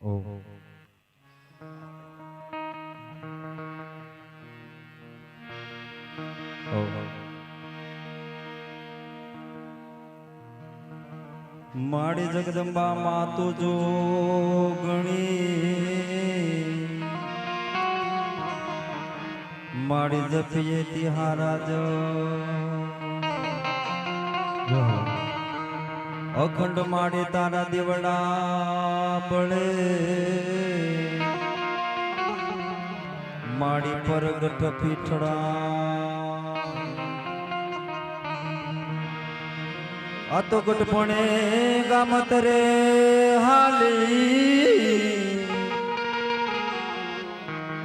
ઓહ માડી જગદંબા માં તો જો ગણી માડી જપીએ તિહારાજ અખંડ માડી તારા દેવડા બળે માડી પરગટ પીઠડા આ તો ગટપણે ગામત રે હાલી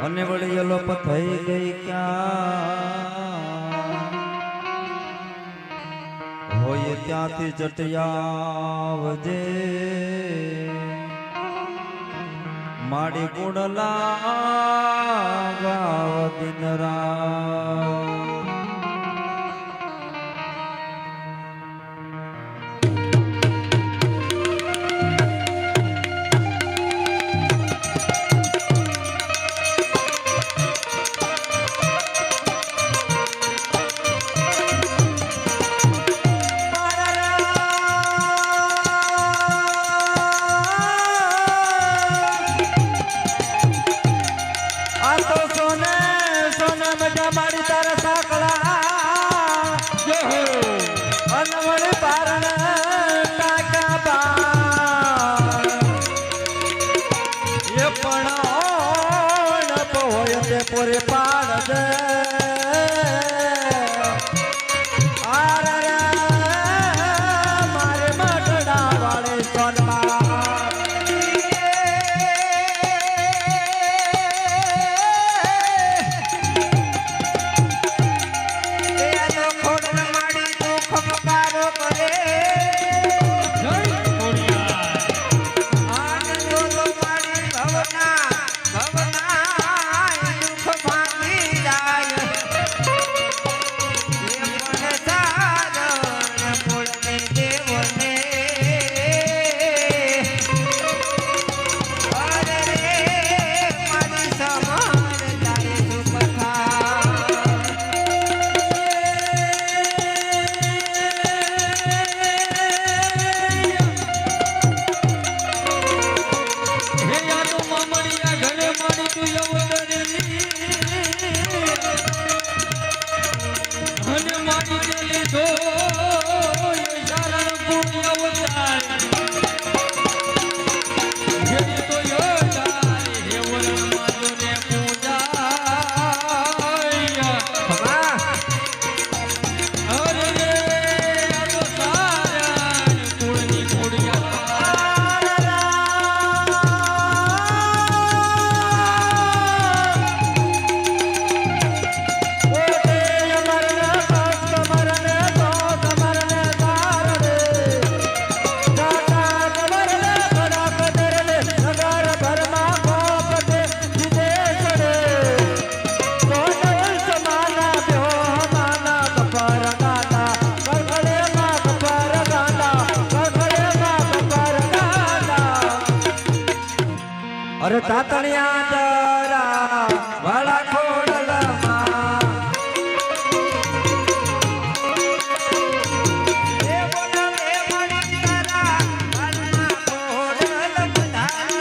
અને વળી અલોપ થઈ ગઈ ક્યાં હોય ત્યાંથી જટિયાવજે માડી કુડલા ગાવ દિનરા પોરે પાડ દે મારે મટડા વાળે સોનમાં અરે તાતણિયા દરા વાળા ખોડલમાં એ બોલા એ મણી તારા વાળા ખોડલ બધાર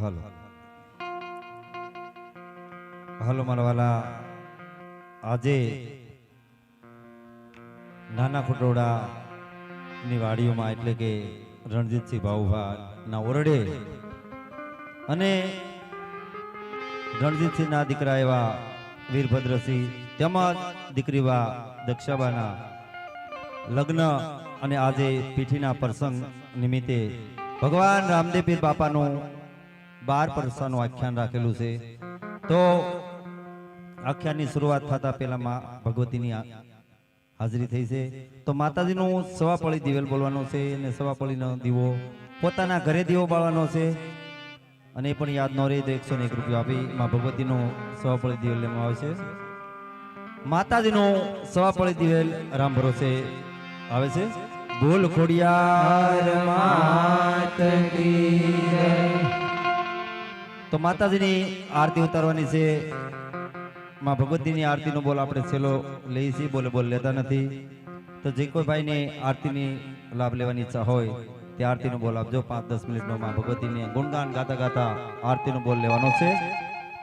હાલો હાલો મારા વાલા, આજે નાના ખટોડા ની વાડીઓમાં એટલે કે રણજીતસિંહ ભાઉભા ના ઓરડે અને રણજીતસિંહ ના દીકરા એવા વીરભદ્રસિંહ તેમજ દીકરીવા દક્ષાબાના લગ્ન અને આજે પીઠીના પ્રસંગ નિમિત્તે ભગવાન રામદેવ પીર બાપાનું 12 પરસાનું આખ્યાન રાખેલું છે. તો આખ્યાનની શરૂઆત થતા પહેલા ભગવતીની હાજરી થઈ છે. તો માતાજીનું સવાપળી દિવેલ બોલવાનો છે અને સવાપળીનો દીવો પોતાના ઘરે દીવો બાળવાનો છે અને એ પણ યાદ ન રહે તો 101 રૂપિયા આપી માં ભગવતીનો સવાપળી દિવેલ લેવામાં આવે છે. માતાજીનો સવાપળી દિવેલ રામ ભરોસે આવે છે. બોલ ખોડિયાર માત કી જય. તો માતાજીની આરતી ઉતારવાની છે. માં ભગવતીની આરતીનો બોલ આપણે છેલ્લો લઈએ છીએ, બોલ લેતા નથી. તો જે કોઈ ભાઈને આરતીની લાભ લેવાની ઈચ્છા હોય તે આરતીનો બોલ આપજો. 5-10 મિનિટનો માં ભગવતીને ગુણગાન ગાતા ગાતા આરતીનો બોલ લેવાનો છે.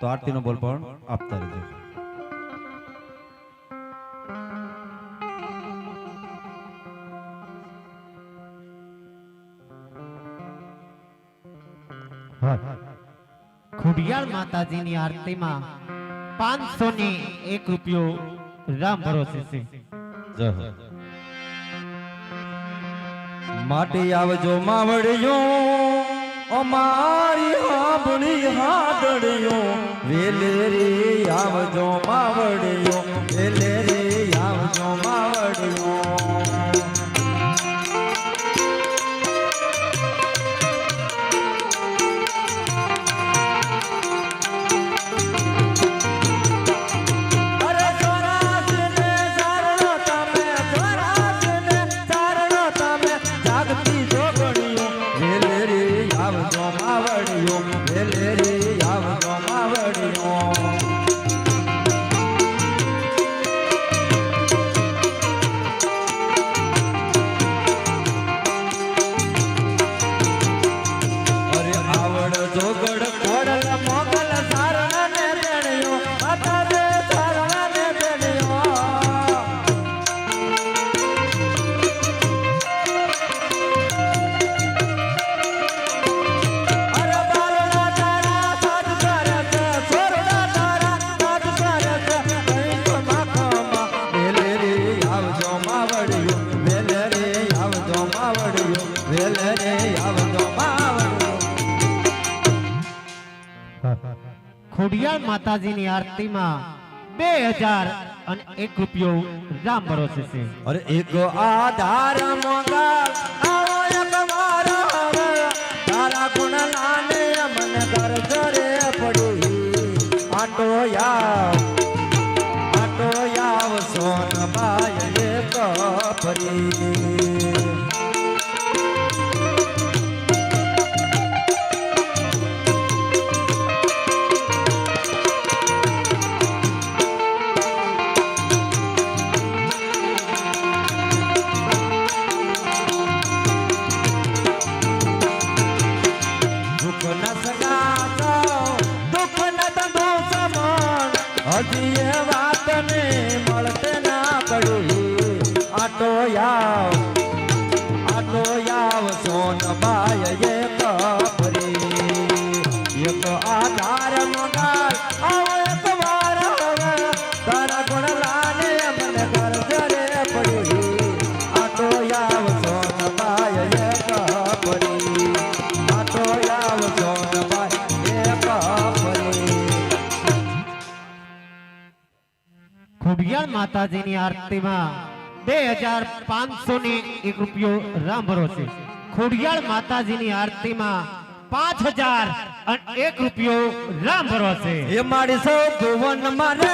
તો આરતીનો બોલ પણ આપતા રહેજો. ખોડિયાર માતાજીની આરતીમાં 501 રૂપિયો રામ ભરોસે છે. માટે આવજો માવડિયો અમારી હાબણી હાદડિયો, વેલે રે આવજો માવડિયો, વેલે રે આવજો માવડિયો. ખોડિયાર માતાજીની આરતીમાં 2001 રૂપિયો રામ ભરોસે છે. અરે એક આધાર મંગાલ આવો એક મારા તારા ગુણ લાને મન ઘર ઘરે પડી. આટો યાવ સોનબાઈ એક ફરી. હજી એ વાતને મળતે ના પડી. આટો યાવ સોનબાઈ એક ફરી. એક આધાર મંગાલ આવો એક વાર તારા ગુણ લાને મને ઘર ઘરે પડી. આટો યાવ સોનબાઈ એક ફરી. આટો યાવ સોનબાઈ એક ફરી. ખોડિયાર માતાજીની આરતીમાં 2501 રૂપિયો રામ ભરોસે. ખોડિયાર માતાજીની આરતીમાં 5001 રૂપિયો રામ ભરોસે. એ મારી સૌ ભુવન મારે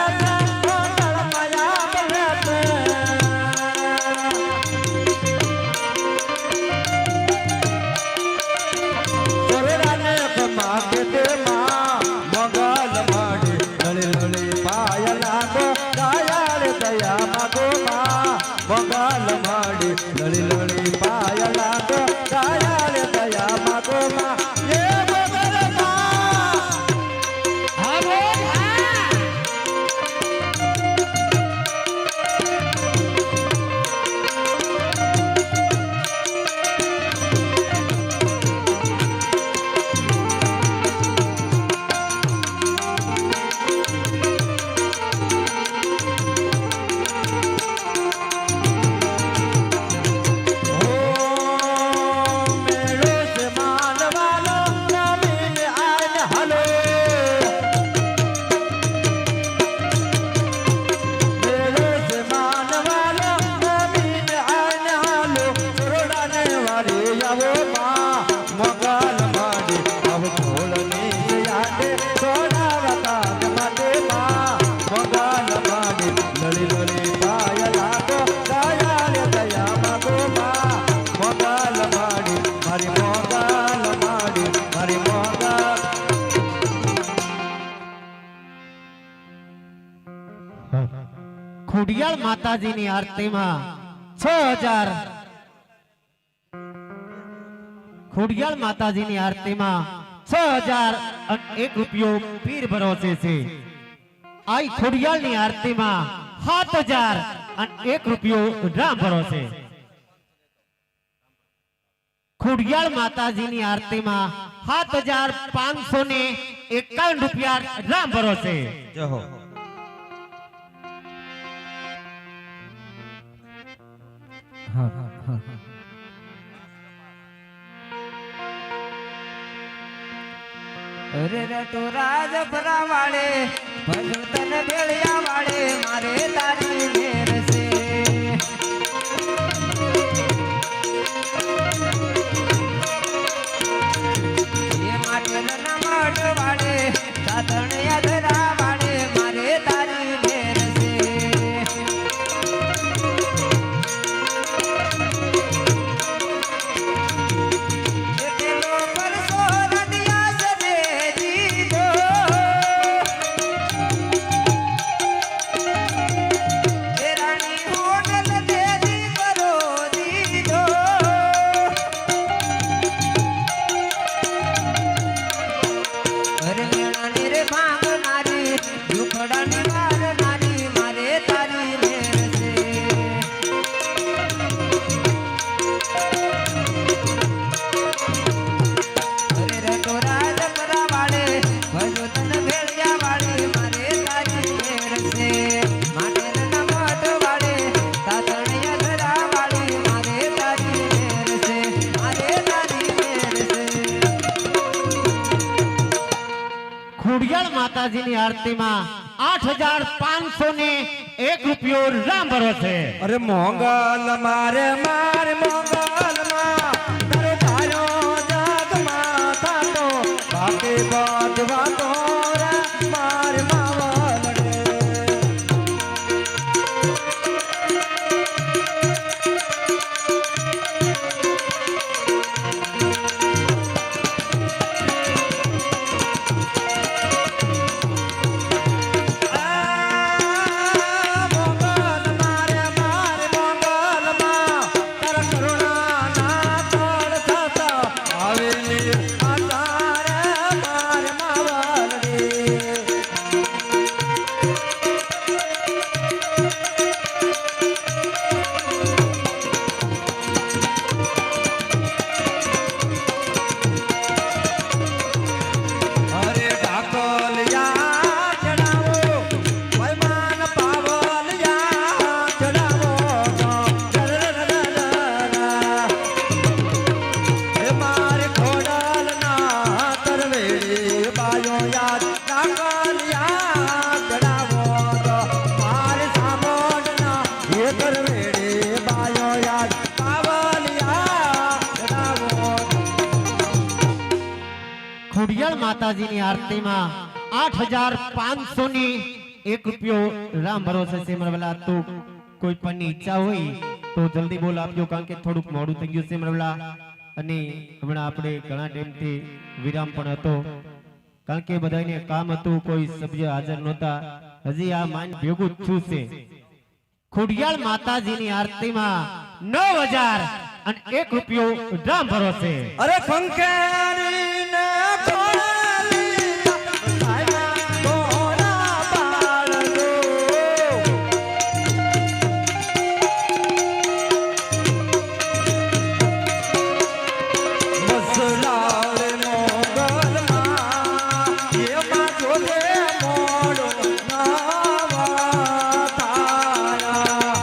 બંગાલ માડી લળી લળી પાય લાગો ગાયા રે દયા માગો માં એ બગર માં આવો માં મોગલ માડી અવ ખોળની યાદે સોનાવતા માટે માં મોગલ માડી લળી લળી પાય લાગો દયાળ દયા માગો માં મોગલ માડી મારી મોગલ માડી મારી મોગલ ખોડિયાળ માતાજીની આરતીમાં 6000 ખોડિયાળ માતાજીની આરતીમાં 6001 રૂપિયો પીર ભરોસે છે. આઈ ખોડિયાળની આરતીમાં 7001 રૂપિયો રામ ભરોસે. ખોડિયાળ માતાજીની આરતીમાં 7551 રૂપિયા રામ ભરોસે. જય હો. અરે રટો રાજ ભરા વાળે ભજન તન ભેળિયા વાળે મારે તારી મેર છે. એ માટલ ના મઢ વાળે સાધણ યાદરા વાળે મારે તારી મેર છે. એ પેલો પરસો રડિયા છે દે દીધો. એ રાણી હોટલ દે દીકરો દીધો. અરે મેણાની રે ભાંગનારી દુખડાની મારનારી મારે તારી મેર છે. અરે રટો રાજ પરા વાળે ભજો તન ભેળિયા વાળે મારે તારી મેર છે. માટલ ના મઢ વાળે તાતણિયા ધરા વાળે મારે તારી મેર છે. મારે તારી મેર છે. ખોડિયાળ માતાજીની આરતીમાં 8501 રૂપિયો રામ ભરોસે. અરે મોગલ મારે મારે મોગલ માં તારો તારો જગમાં થાતો બાકી બાજવા તો મારે માવલ રે. મોગલ મારે મારે મોગલ માં તારા કરુણા ના તોડ થતા આવેલી આ તારે મારે માવલ રે. અરે ઢાકોલિયા ચડાવો વૈમાન પાવલિયા ચડાવો એ મારે ખોડલ ના તરવેડી બાયો યાદ ઢાકોલિયા ચડાવો મારે સામોડ ના એ તરવેડી બાયો યાદ પાવલિયા ચડાવો. ખોડિયાળ માતાજીની આરતીમાં 8501 રૂપિયો રામ ભરોસે છે. મરવલા તો કોઈ પણની ઈચ્છા હોય તો જલ્દી બોલ આપજો, કારણ કે થોડુંક મોડું થઈ ગયું છે મરવલા. અને હમણાં આપણે ઘણા ટાઈમથી વિરામ પણ હતો, કારણ કે બધાને કામ હતું, કોઈ સભ્ય હાજર નહોતા. હજી આ માન ભેગું જ છું છે. ખોડિયાળ માતાજીની આરતીમાં 9001 રૂપિયો રામ ભરોસે. અરે ખંખેરી ને ખોળલી આયા ગોરા બાળકો. મસલાલ મોગલમાં એમાં જોડે મોડો નાવા તારા.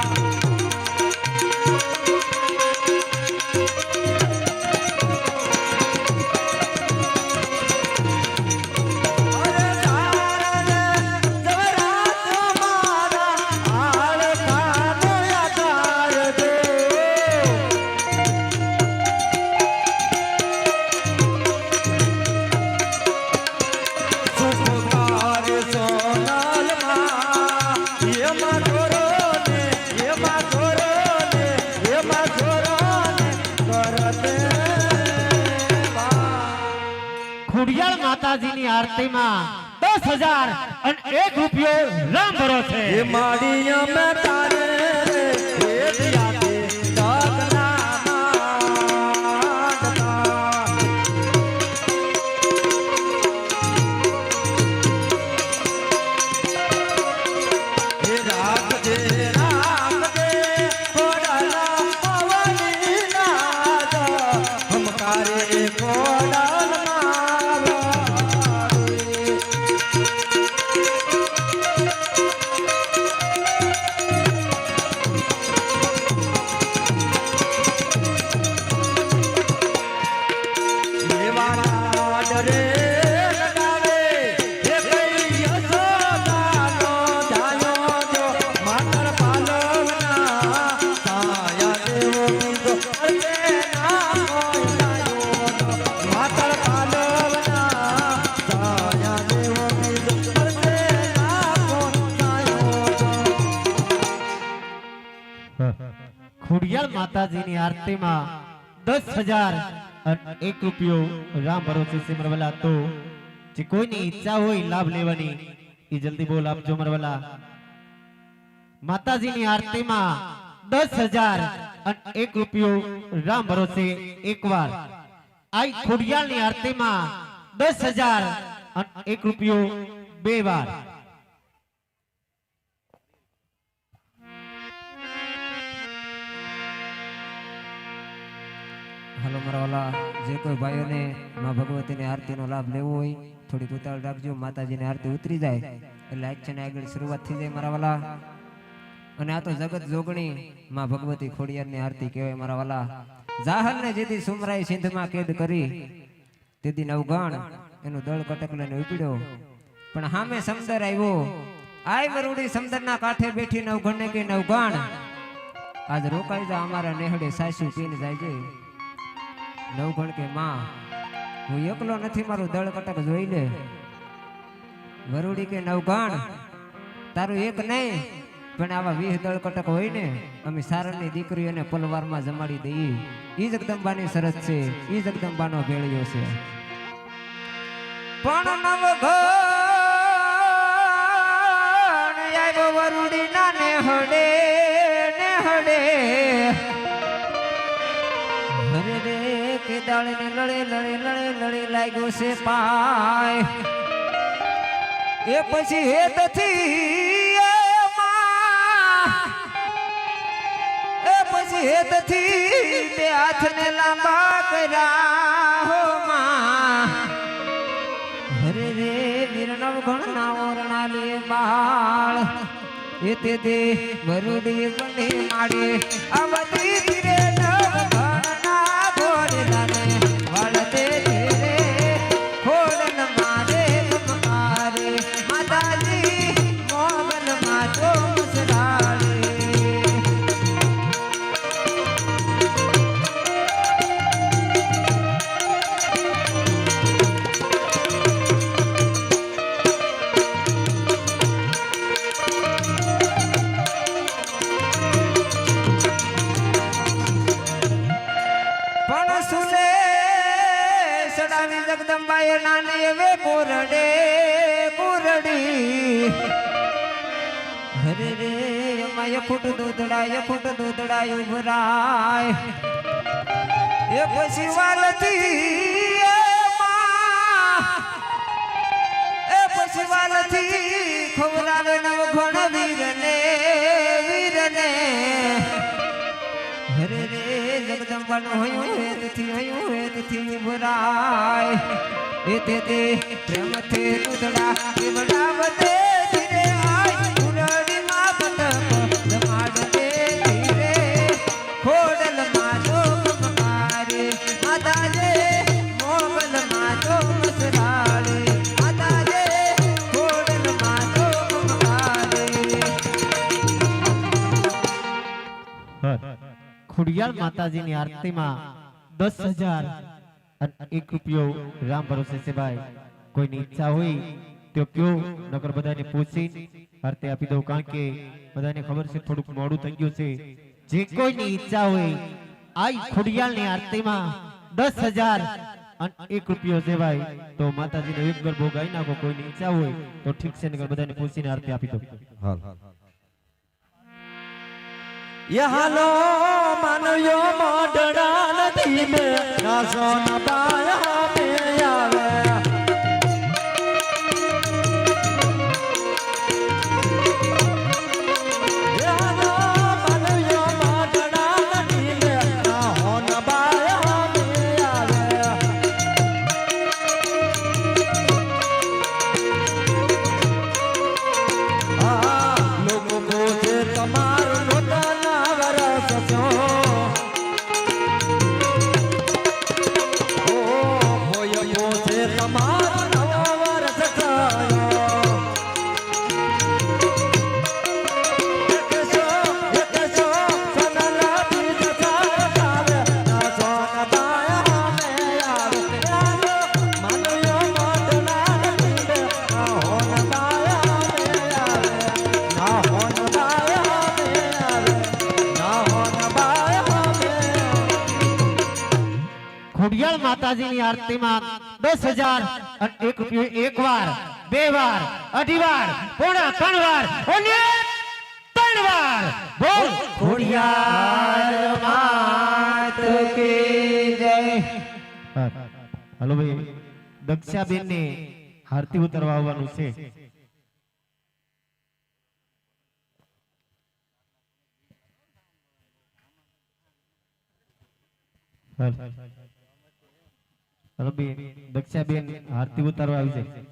ખુડિયાળ માતાજીની આરતીમાં 10,000 અને 1 રૂપિયો રામ ભરોસે. એ માડી અમે તારે ભેટિયાતે જગના માંડતા. એ રાખજે રાખજે ખોડાલા પવની નાદ હમકારે ખોડાલમાં વાળી. દેવાના ડરે લગાવે એ કઈ યશોદાનો જાયો જો માતર પાલવના સાયા દેવો બીજો અરે ના કોઈ જાયો જો માતર પાલવના સાયા દેવો બીજો અરે ના કોઈ જાયો જો. ખુડિયાળ માતાજીની આરતીમાં 10,000 અને 1 રૂપિયો રામ ભરોસે સિમરવાલા. તો જે કોઈની ઈચ્છા હોય લાભ લેવાની એ જલ્દી બોલ આપજો મરવાલા. માતાજીની આરતીમાં 10,000 અને 1 રૂપિયો રામ ભરોસે એકવાર. આ ખુડિયાળની આરતીમાં 10,000 અને 1 રૂપિયો 2 વાર. હાલો મારા વાલા, જે કોઈ ભાઈઓને માં ભગવતીની આરતીનો લાભ લેવો હોય થોડીક ઉતાવળ રાખજો. માતાજીની આરતી ઉતરી જાય એટલે આખી આગળ શરૂઆત થઈ જાય મારા વાલા. અને આ તો જગત જોગણી માં ભગવતી ખોડિયારની આરતી કહેવાય મારા વાલા. જાહલને જેથી સુમરાઈ સિંધમાં કેદ કરી તેથી નવગણ એનું દળ કટક લઈને ઉપડ્યો. પણ સામે સમદર આવ્યો. આય વરુડી સમદરના કાંઠે બેઠી નવગણને કે નવગણ આજ રોકાઈ જા અમારા નેહડે સાસુ પીને જાય છે. નવગણ કે માં હું એકલો નથી, મારું દળ કટક જોઈ લે. વરુડી કે નવગણ તારું એક નહીં પણ આવા 20 દળ કટક હોય ને અમે સારણની દીકરીઓને પલવારમાં જમાડી દઈએ. ઈ જગદંબાની શરત છે, ઈ જગદંબાનો ભેળિયો છે. પણ નવગણ આવ્યો વરુડી ના નેહડે નેહડે. હરે રે કે દાળને લડે લડે લડે લડે લાગ્યો છે પાય. એ પછી હેતથી એ પછી હેતથી તે હાથને લાંબા કર્યા હો માં. હરે રે વીર નવગણ ના ઓરણા લે બાળ. એ તે દે વરુડી બને માડે આ બધી ધીરે નવગણ ના ભોળેલાને વળતે ધીરે ખોડલ મારે મમકારે. માતાજી મોગલ માં તો મુસરાળે. પણ સુલે સડાવી જગદંબાએ નાની એવે કોરડે કોરડી. હરે રે એમાં યખુટ દૂધડા ઉભરાય. એ પછી વાલથી એ પછી વાલથી ખવરાવે નવઘણ વીરને વીરને. હરે રે જગદંબાનું હયું હેતથી ભરાય. એ તે પ્રેમથી દૂધડા વડાવતે ધીરે આય ઉરડીમાં પતંગ જમાડતે ધીરે ખોડલ માં જો મમકારે. માતાજે મોગલ માં જો મસરાળે. માતાજે ખોડલ માં જો મમકારે. ખુડિયાળ માતાજીની આરતીમાં 10,000 અને 1 રૂપિયો રામ ભરોસે છે ભાઈ. કોઈની ઈચ્છા હોય તો કયો, નકર બધાને પૂછી આરતી આપી દઉં. કારણ કે બધાને ખબર છે થોડુંક મોડું થઈ ગયું છે. જે કોઈની ઈચ્છા હોય આ ખુડિયાળની આરતીમાં 10,000 અને 1 રૂપિયો સેવાય તો માતાજીને એક ગરબો ગાઈ નાખો. કોઈની ઈચ્છા હોય તો ઠીક છે, નકર બધાને પૂછીને આરતી આપી દો. હાલ ये हालो मानयो मोडड़ा नदी में ना सोना पाया में आवे ये हालो मानयो मोडड़ा नदी में ना होना पाया में आवे आ लोगों को से तुम्हारा ખોડિયાર માતાજીની આરતીમાં 10,000 અને 1 રૂપિયો એક વાર, બે વાર, અઢી વાર, પોણા 3 વાર અને 3 વાર. બોલ ખોડિયાર માત કી જય. હાલો ભાઈ, દક્ષાબેન ને આરતી ઉતારવા આવવાનું છે. હાલો બેન, દક્ષાબેન આરતી ઉતારવા આવી જાય.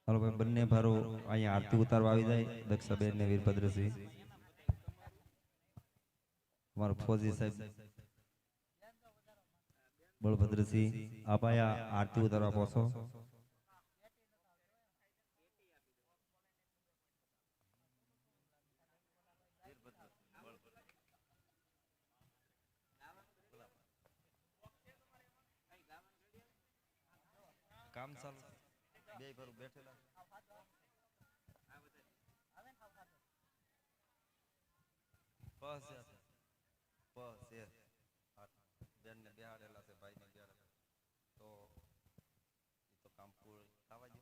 હાલો ભાઈ, બંને ભારો અહીંયા આરતી ઉતારવા આવી જાય. દક્ષાબેન ને વીરભદ્રસિંહ, અમારો ફોજી સાહેબ બળભદ્રસિંહ, આપ આયા આરતી ઉતારવા પહોંચો. કામ ચાલુ બે ભરું બેઠેલા બેન ને બેહાડેલા છે, ભાઈ ને બેહાડેલા તો એ તો કામ પૂરું થવા દે.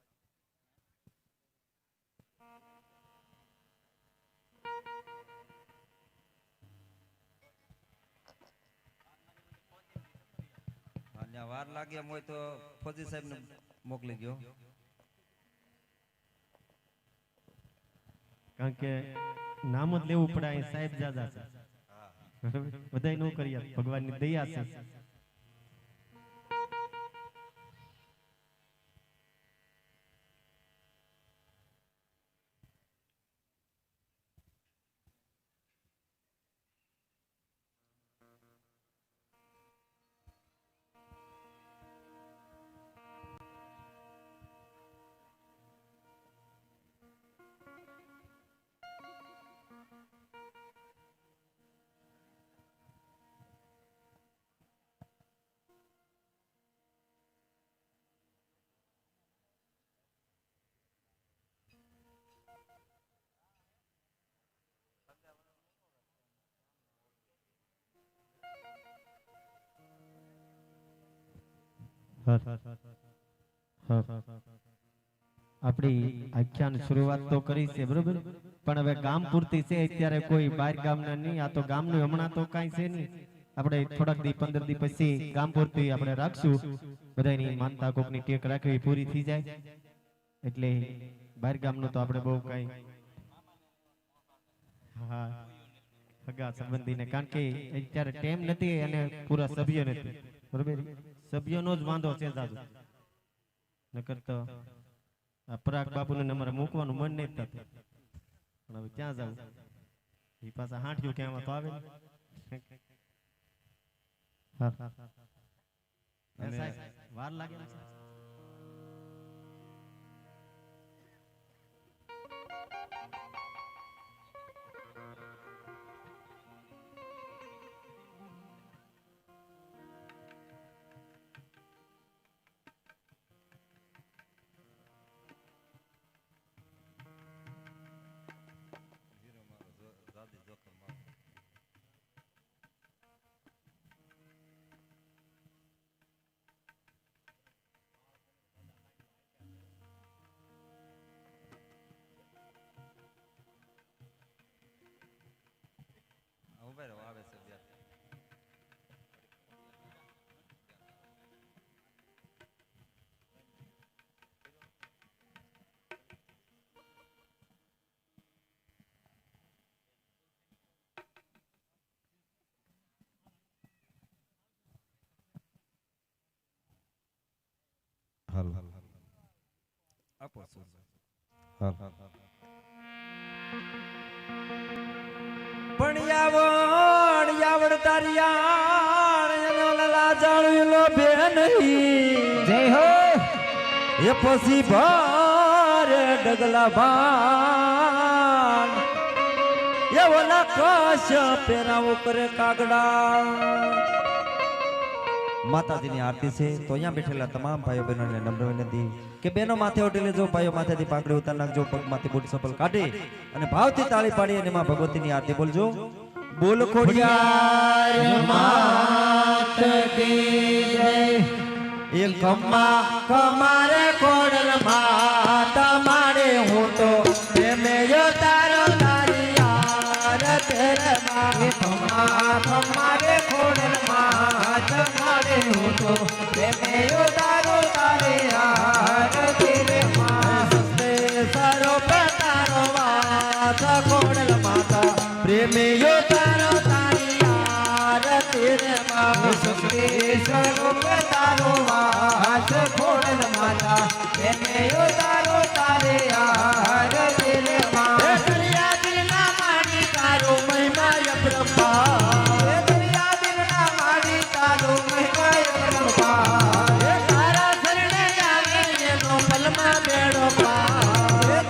વાર લાગે એમ હોય તો ફોજી સાહેબ ને મોકલી ગયો, કારણ કે નામ જ લેવું પડે. અહીં સાહેબ જાજા છે, બધાય નો કરી આપે. ભગવાનની દયા છે. આપણી આખ્યાન શરૂઆત તો કરી છે, બરોબર, પણ હવે ગામ પૂરતી છે. અત્યારે કોઈ બહાર ગામના નહીં. આ તો ગામનું હમણાં તો કાંઈ છે નહીં. આપણે થોડાક દી 15 દી પછી ગામ પૂરતી આપણે રાખશું. બધાની માનતા કોકની ટેક રાખવી પૂરી થઈ જાય એટલે બહાર ગામનું તો આપણે બહુ કાંઈ હા સગા સંબંધીને, કારણ કે અત્યારે ટાઈમ નથી અને પૂરા સભ્ય નથી, બરોબર. સભ્યનો જ વાંધો છે દાદુ, નકર તો આ પરાગ બાપુને અમારે મૂકવાનું મન નહીં થતું. પણ હવે ક્યાં જવું? એ પાછા હાંઠિયું કેમ તો આવે હા અને વાર લાગે ને આવે છે હાલ આપો હાલ પણિયાવણ યાવણ તારિયાણ એનો લલા જાળવેલો બે નહીં જય હો એ પછી ભારે ડગલા ભાન એ ઓલા કશ પેરાવો કરે કાગડા માતાજીની આરતી છે તો અહીંયા બેઠેલા તમામ ભાઈઓ બહેનોને નમ્ર વિનંતી કે બહેનો માથે ઓઢી લેજો, ભાઈઓ માથેથી પાઘડી ઉતાર નાખજો, પગમાંથી બૂટ ચપ્પલ કાઢી અને ભાવથી તાળી પાડી અને માં ભગવતીની આરતી બોલજો. બોલ ખોડિયાર માત કી જય. એ ખમ્મા ખમારે ખોડલ માતા મારે હું તો પ્રેમે જો તારો તારી આરતી રે માં. ખમ્મા ખમ્મારે ખોડલ માત મારે હું તો પ્રેમે ઉતારો તારે આરતી રે માં. સારો પતારો વાત ખોડલ માતા પ્રેમે જો તારો તારી આરતી રે માં. સ્વરૂપ તારો વાસ ખોડલ માતા પ્રેમે ઉતારો તારે આરતી રે માં. દરિયા દિલના માડી તારો મહિમા અપરંપાર. દરિયા દિલના માડી તારો મહિમા અપરંપાર. તારા શરણે આવે એનો પલમાં બેડો પાર.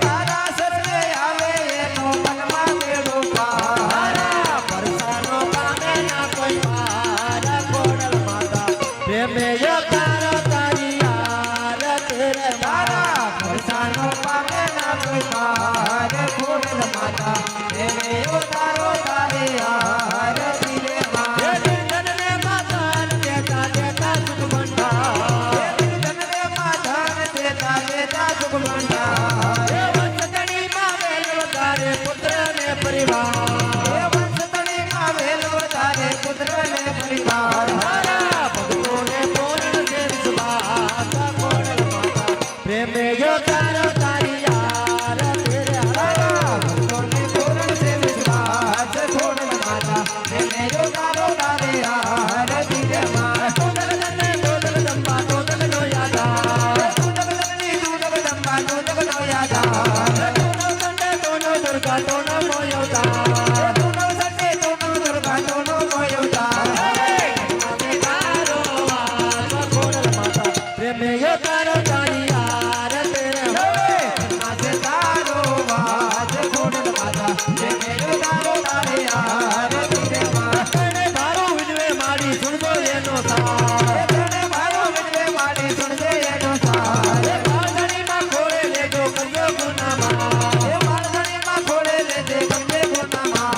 તારા શરણે આવે એનો મનમાં બેડો પાર. તારા પરસાનો પામે ના કોઈ પાર ખોડલ માતા પ્રેમે જો તારો તારી આરતી રે તારા ભરસાનો પામે ના કોઈ પાર ખોડલ માતા પ્રેમે ઉતારો તારે આરતી રે માં. નિર્ધનને માતાન દેતા દેતા સુખ ભંડાર. નિર્ધનને માધાન દેતા દેતા સુખ ભંડાર. એ વંશગણીમાં વેલો તારે પુત્રને પરિવાર. એ વંશતણીમાં વેલ વધારે પુત્રને પરિવાર. તારા ભક્તોને પૂર્ણ છે વિશ્વાસ ખોડલ માતા પ્રેમે જો તારો તારી આરતી રે તારા ભક્તોને પૂર્ણ છે વિશ્વાસ ખોડલ માતા પ્રેમે ઉતારો તારે આરતી રે માં. તોદલ જંબા તોદલ નો યાદા. તું જગદંબી તું જગદંબા તું જગદો યાદા. તોનો સંડે તોનો દુર્ગા તોનો મોયવતા. તું નો સંડે તું નો દુર્ગા તું નો મોયવતા. તારો વાસ ખોડલ માતા પ્રેમે જો તારો તારી આરતી રે આજે તારો વાસ ખોડલ માતા પ્રેમે ઉતારો તારે આરતી રે માં. તને તારો વિજવે મારી સુણજો એનો સાર. તને મારો વિજય મારી સુનજે એનો સાર. એ પાઘડીમાં ખોળે લેજો કર્યો ગુનામાં. એ મારધણીમાં ખોળે લેજે ગમે ગુનામાં.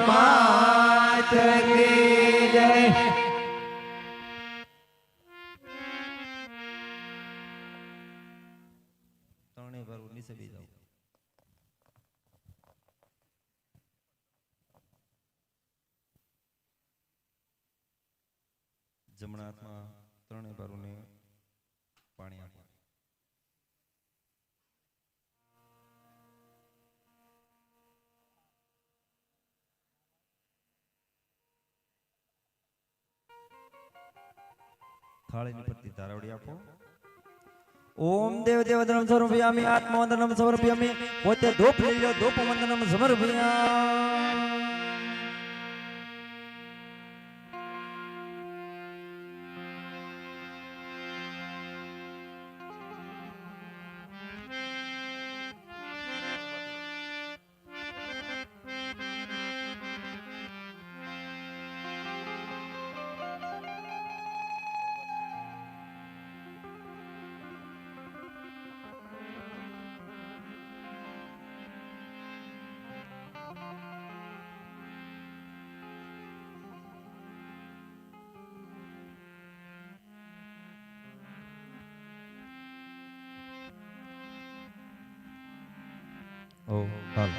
માત કી જય. ત્રણેય ભરું નીચે બી જાઓ. જમણા હાથમાં ત્રણેય ભરુંને પાણી આપો. થાળીની પરથી ધારાવડી આપો. ઓમ દેવ દેવદનમ સમર્પયામિ આત્મવંદનમ સમર્પયામિ. પોતે ધૂપ લઈ લો. ધૂપ વંદનમ સમર્પયામિ. ઓ હાલ.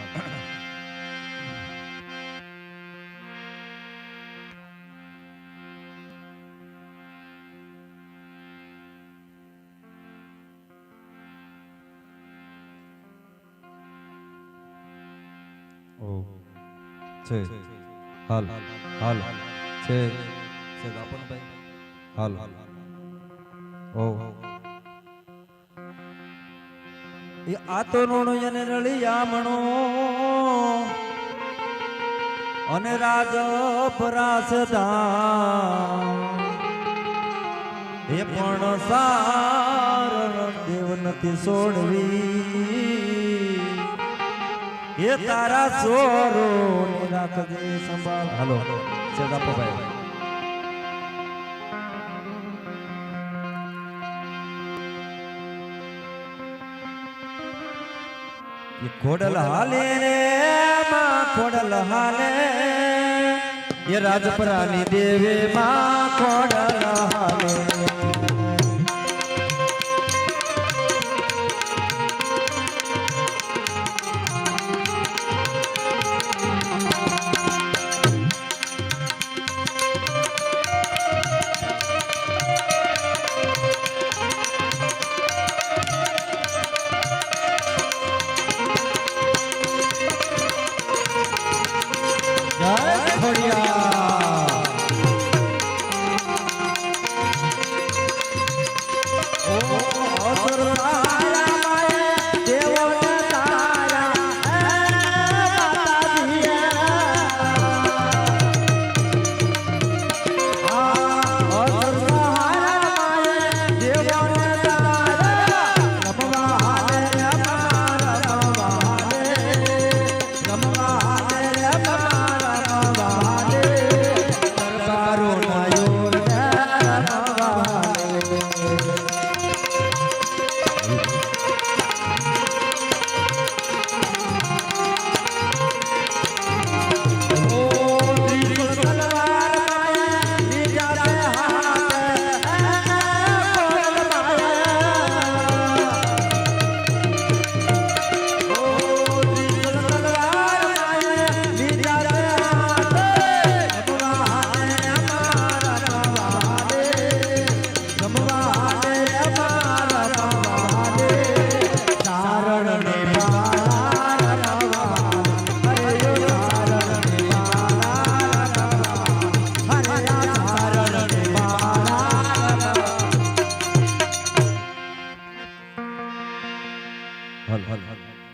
ઓ છે હાલ હાલ છે છે આપણ ભાઈ હાલ ઓ એ આતો નોણો એને રળિયામણો અને રાજ પરાસદા એ પણ સારણ દેવ નથી છોડવી એ તારા સોરો ને રાખજે સંભાળ. હાલો છે આપો ભાઈ. ખોડલ હાલે રે માં ખોડલ હાલે એ રાજપરાની દેવે માં ખોડલ હાલે.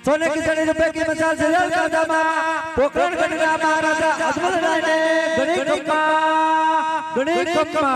सोने की सड़ी रुपए की मसाल से जल का दमा पोखरण गणना महाराजा अजमल राय ने गणेश कप्पा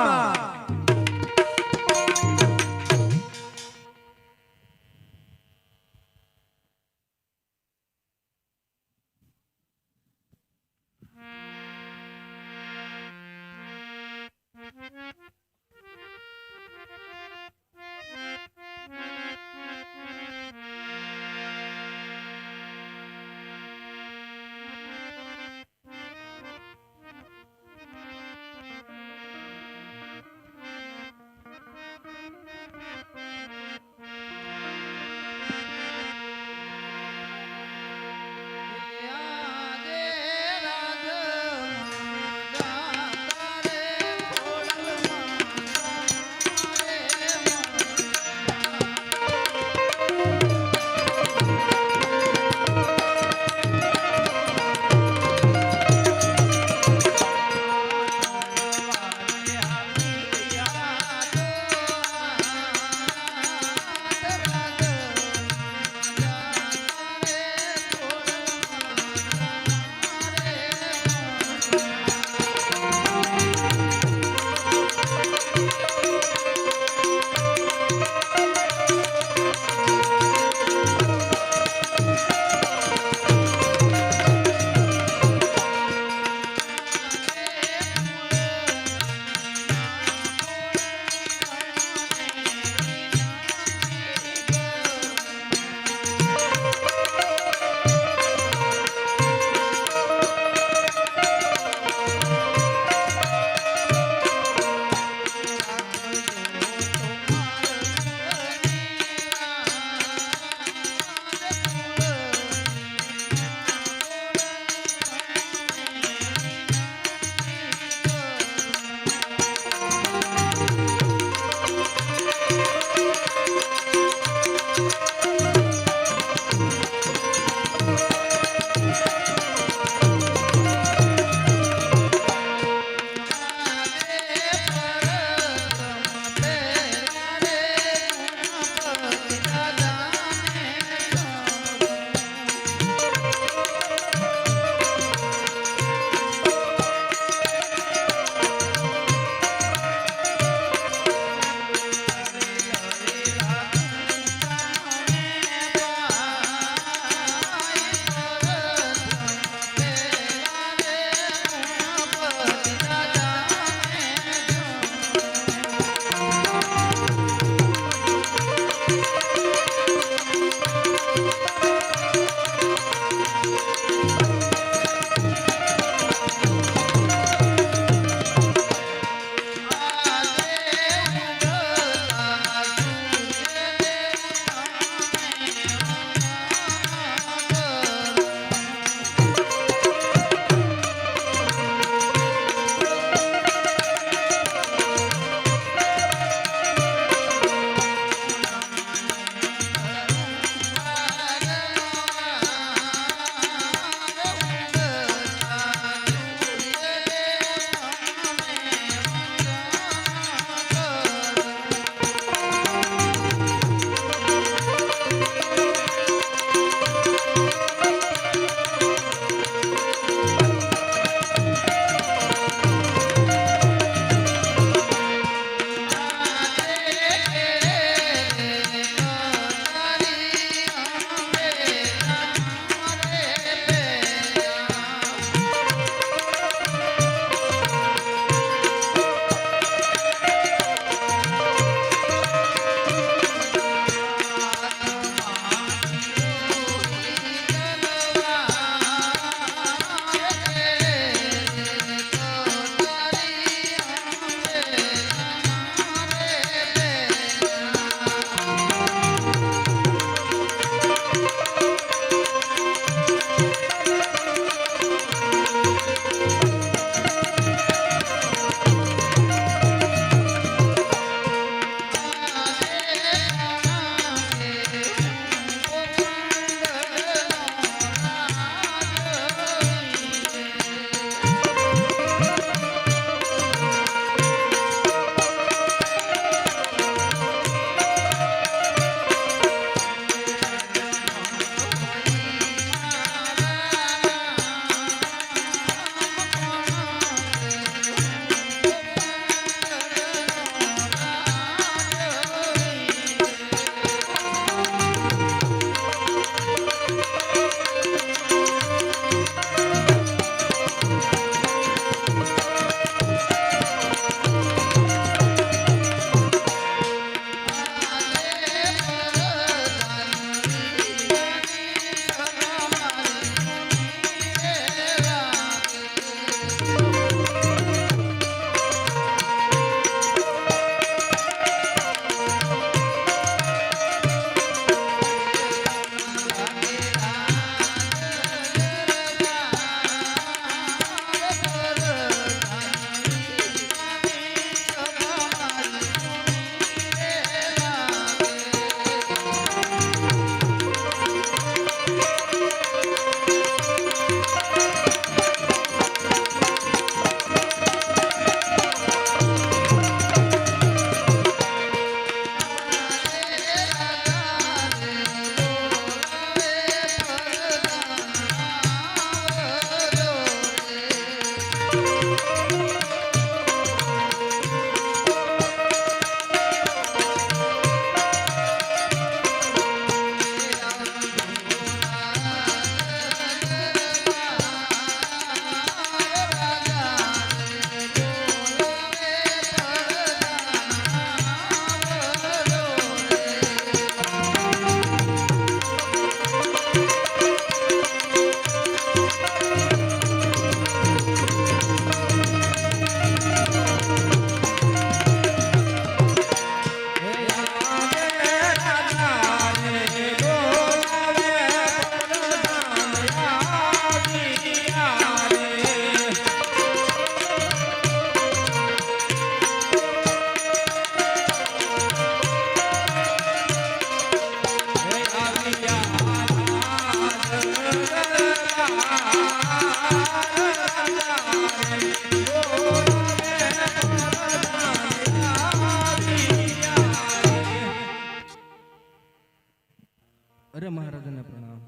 અરે મહારાજાને પ્રણામ.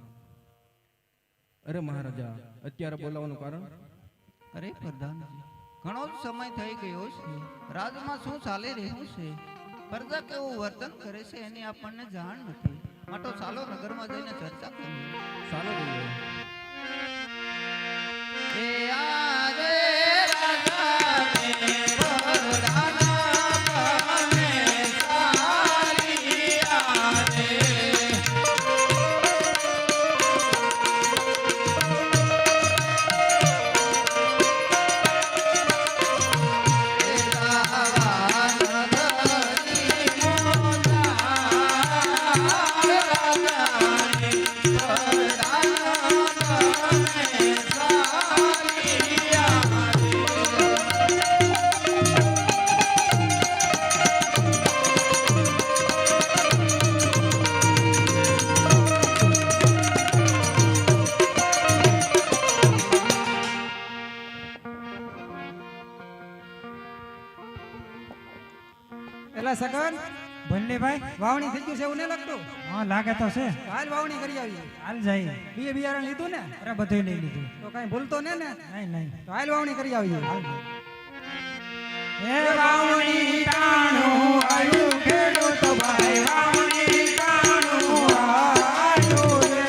અરે મહારાજા, અત્યારે બોલાવવાનું કારણ? અરે પ્રધાનજી, ઘણો જ સમય થઈ ગયો છે. રાજમાં શું ચાલી રહ્યું છે, પ્રજા કેવું વર્તન કરે છે એની આપણને જાણ નથી. માટે ચાલો નગરમાં જઈને ચર્ચા કરીએ. ચાલો જોઈએ. એ આજે રાજાને વરદાના મને સારી આવે. એલા સગન ભલે ભાઈ, વાવણી થઈ ગયું છે એવું નહીં લાગતું? હા લાગે તો છે. હાલ વાવણી કરી આવી. હાલ જાય. બિયારણ લીધું ને? અરે બધું લઈ લીધું. તો કઈ ભૂલતો ને? નહીં નહીં. તો હાલ વાવણી કરી આવી. એ વાવણી ટાણું આયુ ખેડૂત ભાઈ, વાવણી ટાણું આયુ રે.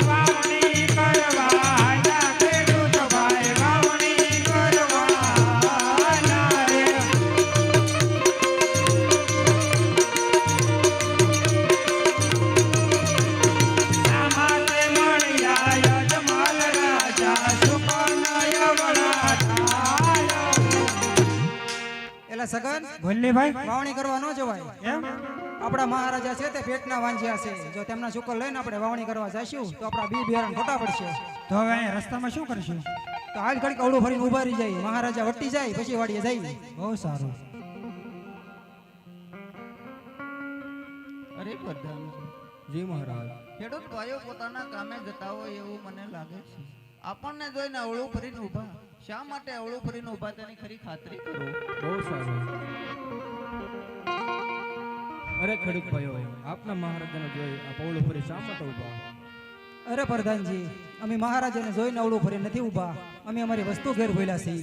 વાવણી કરવા આયા ખેડૂત ભાઈ, વાવણી કરવાના રે. સામાતે મળ્યા યજમાલ રાજા, સુકનય વડા થાયો. એલા સગન ભલે ભાઈ, વાવણી કરવા ન જવાય. એમ? આપણા મહારાજા છે તે પેટના વાંજ્યા છે. જો તેમના શુકર લઈને આપણે વાવણી કરવા જઈશું તો આપણા બી બિયારણ ખોટા પડશે. તો હવે અહીંયા રસ્તામાં શું કરશું? તો હાલ ઘડીક અવળું ફરીને ઉભા રહી જાય, મહારાજા વટી જાય પછી વાડીએ જાય. બહુ સારું. અરે પ્રધાનજી, જી મહારાજ. ખેડૂત ભાઈઓ પોતાના કામે જતા હોય એવું મને લાગે છે. આપણને જોઈને અવળું ફરીને ઊભા. શા માટે અવળું ફરીને ઊભા તેની ખરી ખાતરી કરો. બહુ સારું. અરે ખેડૂત ભાઈઓ, આપના મહારાજાને જોઈ આ પૌળું ફરી શા માટે ઊભા? અરે પ્રધાનજી, અમે મહારાજાને જોઈને અવળું ફરી નથી ઊભા, અમે અમારી વસ્તુ ઘેર ભૂલ્યા છીએ.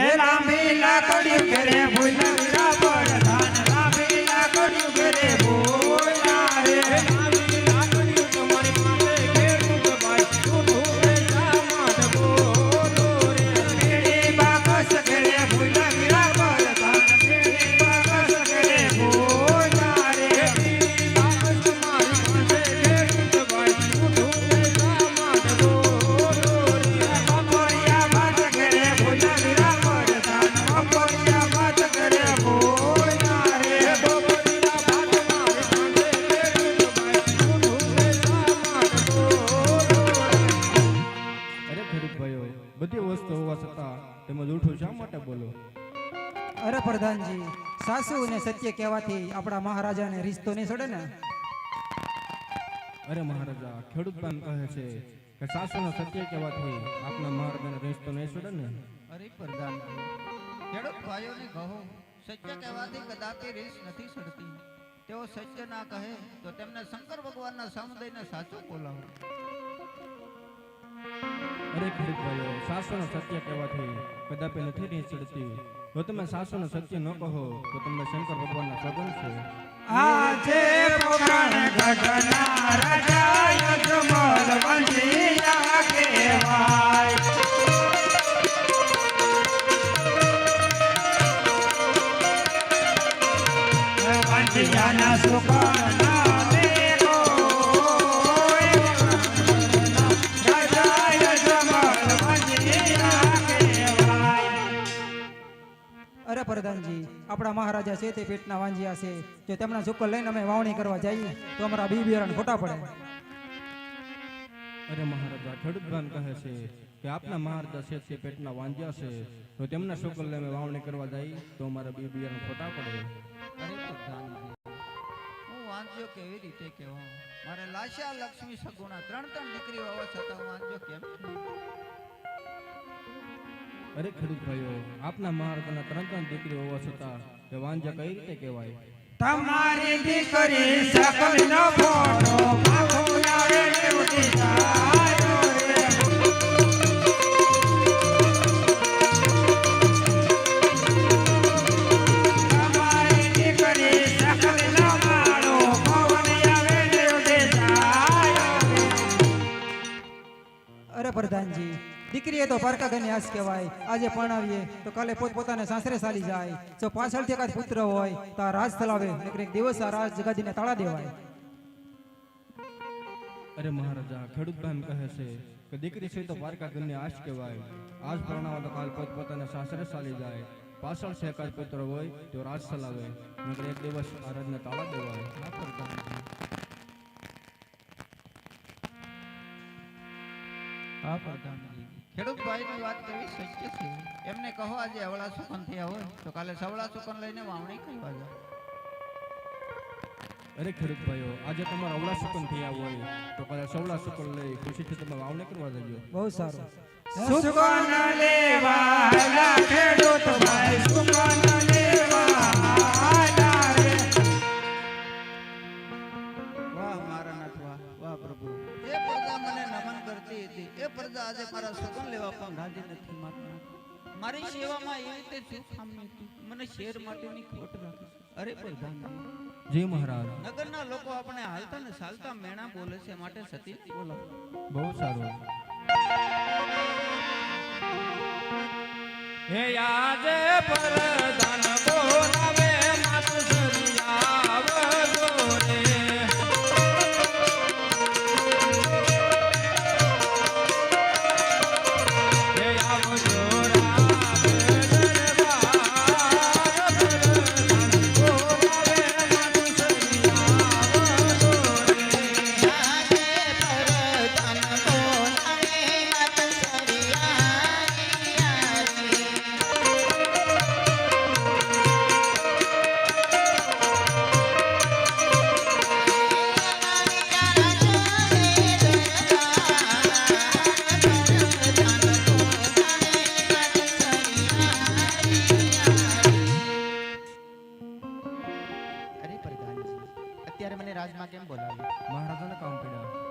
એ લાંબી લાકડીયું ઘેરે ભૂલ્યા વીરા પ્રધાન, લાંબી લાકડીયું ઘેરે ભૂલ્યા રે. લાંબી લાકડીયું તમારી પાસે ખેડૂત ભાઈ, ઊઠું રે શા માટે બોલો રે. મેળી બાકસ ઘેરે ભૂલ્યા વીરા પ્રધાન, મેળી બાકસ ઘેરે ભૂલ્યા રે. મેળી બાકસ તમારી પાસે ખેડૂત ભાઈ, ઊઠું રે શા માટે બોલો રે. મકોરિયા ભાત ઘેરે ભૂલ્યા વીરા પ્રધાન, મકોરિયા ભાત ઘેરે ભૂલ્યા રે. બપોરિયા ભાત મારી પાસે ખેડૂત ભાઈ, ઊઠું રે શા માટે બોલો રે. અરે ખેડૂત ભાઈઓ, બધી વસ્તુ હોવા છતાં તેમજ ઉઠું શા માટે બોલો? અરે પ્રધાનજી, સાસુ અને સત્ય કહેવાથી આપણા મહારાજાને રીસ તો નહીં ચડે ને. અરે મહારાજા, ખેડૂત પાન કહે છે કે સાસુનો સત્ય કહેવાથી આપના મહારાજાને રેસ તો નહીં છોડે ને? અરે પ્રધાનજી, ખેડૂત ભાઈઓને કહો, સત્ય કહેવાથી કદાપી રીસ નથી સડતી. તેઓ સત્ય ના કહે તો તેમને શંકર ભગવાનના સમુદાયને સાચું બોલાવો. અરે ખેડૂત ભાઈઓ, સાસુનો સત્ય કહેવાથી કદાપી નથી રેસ ચડતી. જો તમે સાસુનો સત્ય ન કહો તો તમને શંકર ભગવાનના સગન છે. આજે પુરાણ ગગના રાજા યજમલ વંશીયા કહેવાય. વંશીયાના સુખના દેખો, રાજા યજમલ વંશીયા કહેવાય. અરે પ્રધાનજી, આપણા મહારાજા છે તે પેટના વાંજ્યા છે. જો તેમના શુકર લઈને અમે વાવણી કરવા જઈએ તો અમારા બી બિયારણ ખોટા પડે. અરે મહારાજા, ખેડૂત ભાન કહે છે કે આપના મહારાજા છે તે પેટના વાંજ્યા છે, તો તેમના શુકલ લઈને વાવણી કરવા જાય તો અમારા બી બિયારણ ખોટા પડે. અરે પ્રધાનજી, હું વાંચ્યો કેવી રીતે કહેવા? મારે લાશા, લક્ષ્મી, સગુણા ત્રણ દીકરીઓ હોવા છતાં હું વાંચ્યો કેમ છું? અરે ખેડૂત ભાઈઓ, આપના મહારાજાના ત્રણ દીકરીઓ હોવા છતાં તે વાંજા કઈ રીતે કહેવાય? તમારી દીકરી સકલ નો ફોટો માખું આવે ને ઉડી જાય રે. તમારી દીકરી સકલ નો માળો પવન આવે ને ઉડી જાય રે. અરે પ્રધાનજી, દીકરી એ તો પારકા ઘરની આસ કહેવાય. આજે પરણાવીએ તો કાલે પોતપોતાને સાસરે ચાલી જાય. જો પાછળથી એકાદ પુત્ર હોય તો આ રાજ ચલાવે, નકર એક દિવસ આ રાજ જગાદીને તાળા દેવાય. અરે મહારાજા, ખેડૂત ભાન કહે છે કે દીકરી છે તો પારકા ઘરની આશ કહેવાય. આજ પરણાવો તો કાલ પોતપોતાના સાસરે ચાલી જાય. પાછળ છે એકાદ પુત્ર હોય તો રાજ ચલાવે, નકર એક દિવસ આ રાજને તાળા દેવાય. આ પ્રધાનજી. હા પ્રધાનજી, ખેડૂત ભાઈની વાત કરવી સત્ય છે. એમને કહો આજે અવળા સુકન થયા હોય તો કાલે સવળા સુકન લઈને વાવણી કરવા જાઓ. અરે ખેડૂત ભાઈઓ, આજે તમારા અવળા સુકન થયા હોય તો કાલે સવળા સુકન લઈ ખુશીથી તમે વાવણી કરવા જજો. બહુ સારું. સુકન લેવા લા ખેડૂત ભાઈ, સુકન લેવા આલા રે. વાહ મારા નાથ, વાહ વાહ પ્રભુ. એ પ્રજા મને નમન કરતી હતી, એ પ્રજા આજે મારા સુકન લેવા પણ રાજી નથી. મારી સેવામાં એવી રીતે શું ખામી હતી? મને શેર માટેની ખોટ રાખી. અરે પ્રધાનજી, જી મહારાજ. નગરના લોકો આપણે હાલતા ને ચાલતા મેણા બોલે છે, માટે સતી બોલો. બહુ સારું. હે આજે પરદાન બોલાવે માતુ સરિયા આવજો રે. હે આવજો રામ દરબાર, પરદાન બોલાવે માતુ સરિયા કેમ બોલાવી? મહારાજાને કામ પડ્યા.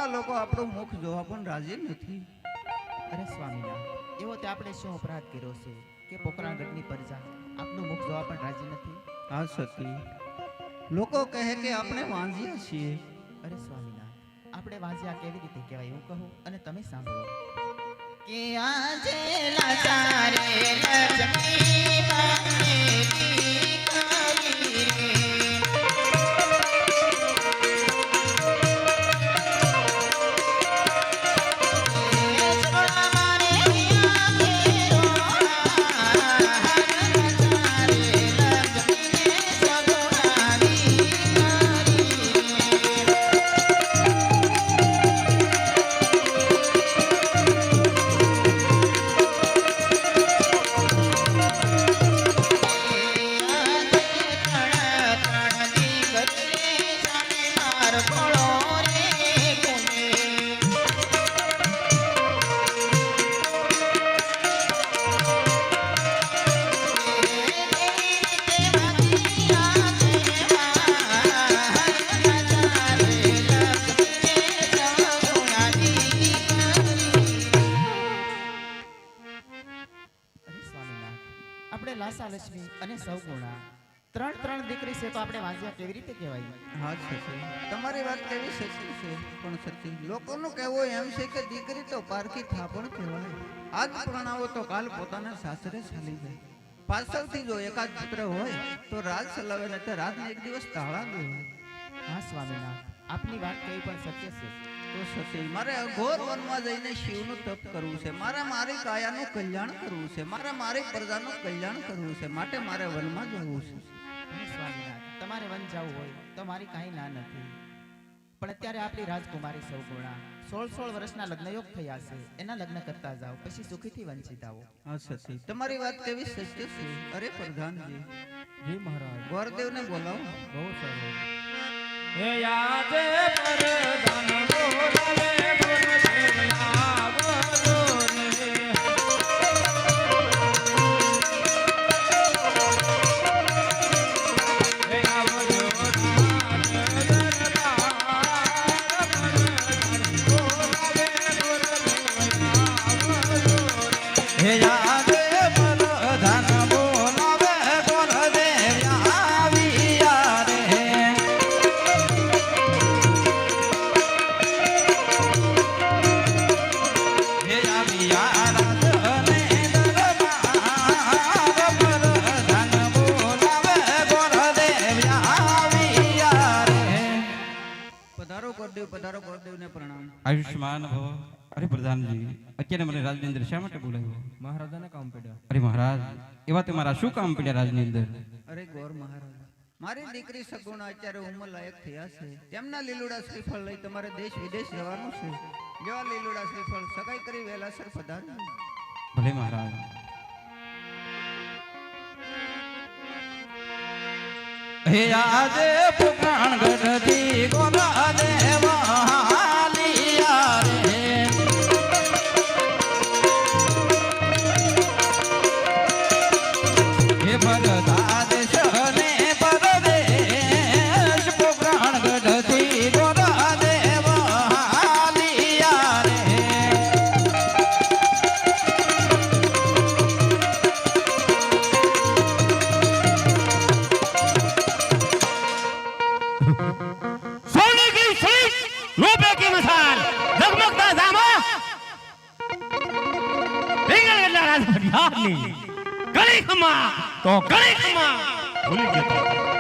ઘણા લોકો આપણું મુખ જોવા પણ રાજી નથી. અરે સ્વામિનાથ, એવો તે આપણે શું અપરાધ કર્યો છે કે પોકરણગઢની પ્રજા આપનું મુખ જોવા પણ રાજી નથી? હા સતી, લોકો કહે કે આપણે વાંઝિયા છીએ. અરે સ્વામિનાથ, આપણે વાંઝિયા કેવી રીતે કહેવાય એવું કહો અને તમે સાંભળો કે આજે લાચારે લક્ષ્મી માનેલી કાલી રે. આપણે લાસા લક્ષ્મી અને સૌગુણા ત્રણ દીકરી છે તો આપણે વાંઝિયા કેવી રીતે કહેવાય? હા સતી, તમારી વાત કેવી સતી છે, પણ સતી લોકોનું કહેવું એમ છે કે દીકરી તો પારકી થાપણ કહેવાય. આજ પરણાવો તો કાલ પોતાના સાસરે ચાલી જાય. પાછળથી જો એકાદ પુત્ર હોય તો રાજ ચલાવે ને તે રાતને એક દિવસ તાળા દેવાય. હા સ્વામિનાથ, આપની વાત કેવી પણ સત્ય છે. તો સતી, મારે અઘોર વનમાં જઈને શિવનું તપ કરવું છે, મારે મારી કાયાનું કલ્યાણ કરવું છે, મારે મારી પ્રજાનું કલ્યાણ કરવું છે, માટે મારે વનમાં જવું છે. હે સ્વામિનાથ, તમારે વન જવું હોય તો મારી કાંઈ ના નથી, પણ અત્યારે આપણી રાજકુમારી સૌગુણા 16 વર્ષના લગ્ન યોગ થયા છે, એના લગ્ન કરતા જાઓ, પછી સુખીથી વંચિત આવો. હા સતી, તમારી વાત કેવી સત્ય છે. અરે પ્રધાનજી, જી મહારાજ. ગોરદેવને બોલાવો. બહુ સારું. હે યાદે પરદાન બોલાવે ગુરુદેવના બોલોને. હે આવજો નાથ દરબાર પરદાન બોલાવે ગુરુદેવના બોલોને. હે યાદે પરદાન બોલાવે ગુરુદેવ આવ્યા રે. પધારો ગોરદેવ, પધારો ગોરદેવને પ્રણામ. આયુષ્માન ભવ. અરે પ્રધાનજી, અત્યારે મને રાજની અંદર શા માટે બોલાવ્યો? મહારાજાને કામ પડ્યા. અરે મહારાજ, એવા તમારા શું કામ પડ્યા રાજની અંદર? અરે ગોર મહારાજ, મારી દીકરી સગુણા અત્યારે ઉંમર લાયક થયા છે, તેમના લીલુડા શ્રીફળ લઈ તમારે દેશ વિદેશ જવાનું છે. જેવા લીલુડા શ્રીફળ સગાઈ કરી વેલાસર પધારજો. ભલે મહારાજ. હે આજે પુરાણ ગઢથી ગોરા દેવા હાલિયા રે. હે ભરતા દેશ ને પરદેશ પુરાણ ગઢથી ગોરા દેવા હાલિયા રે. सोने की स्लिप, रुपए की मिसाल, जगमगता जामा, पिंगल राज फरियाद नहीं, गली खमा तो गली खमा, भूल गया।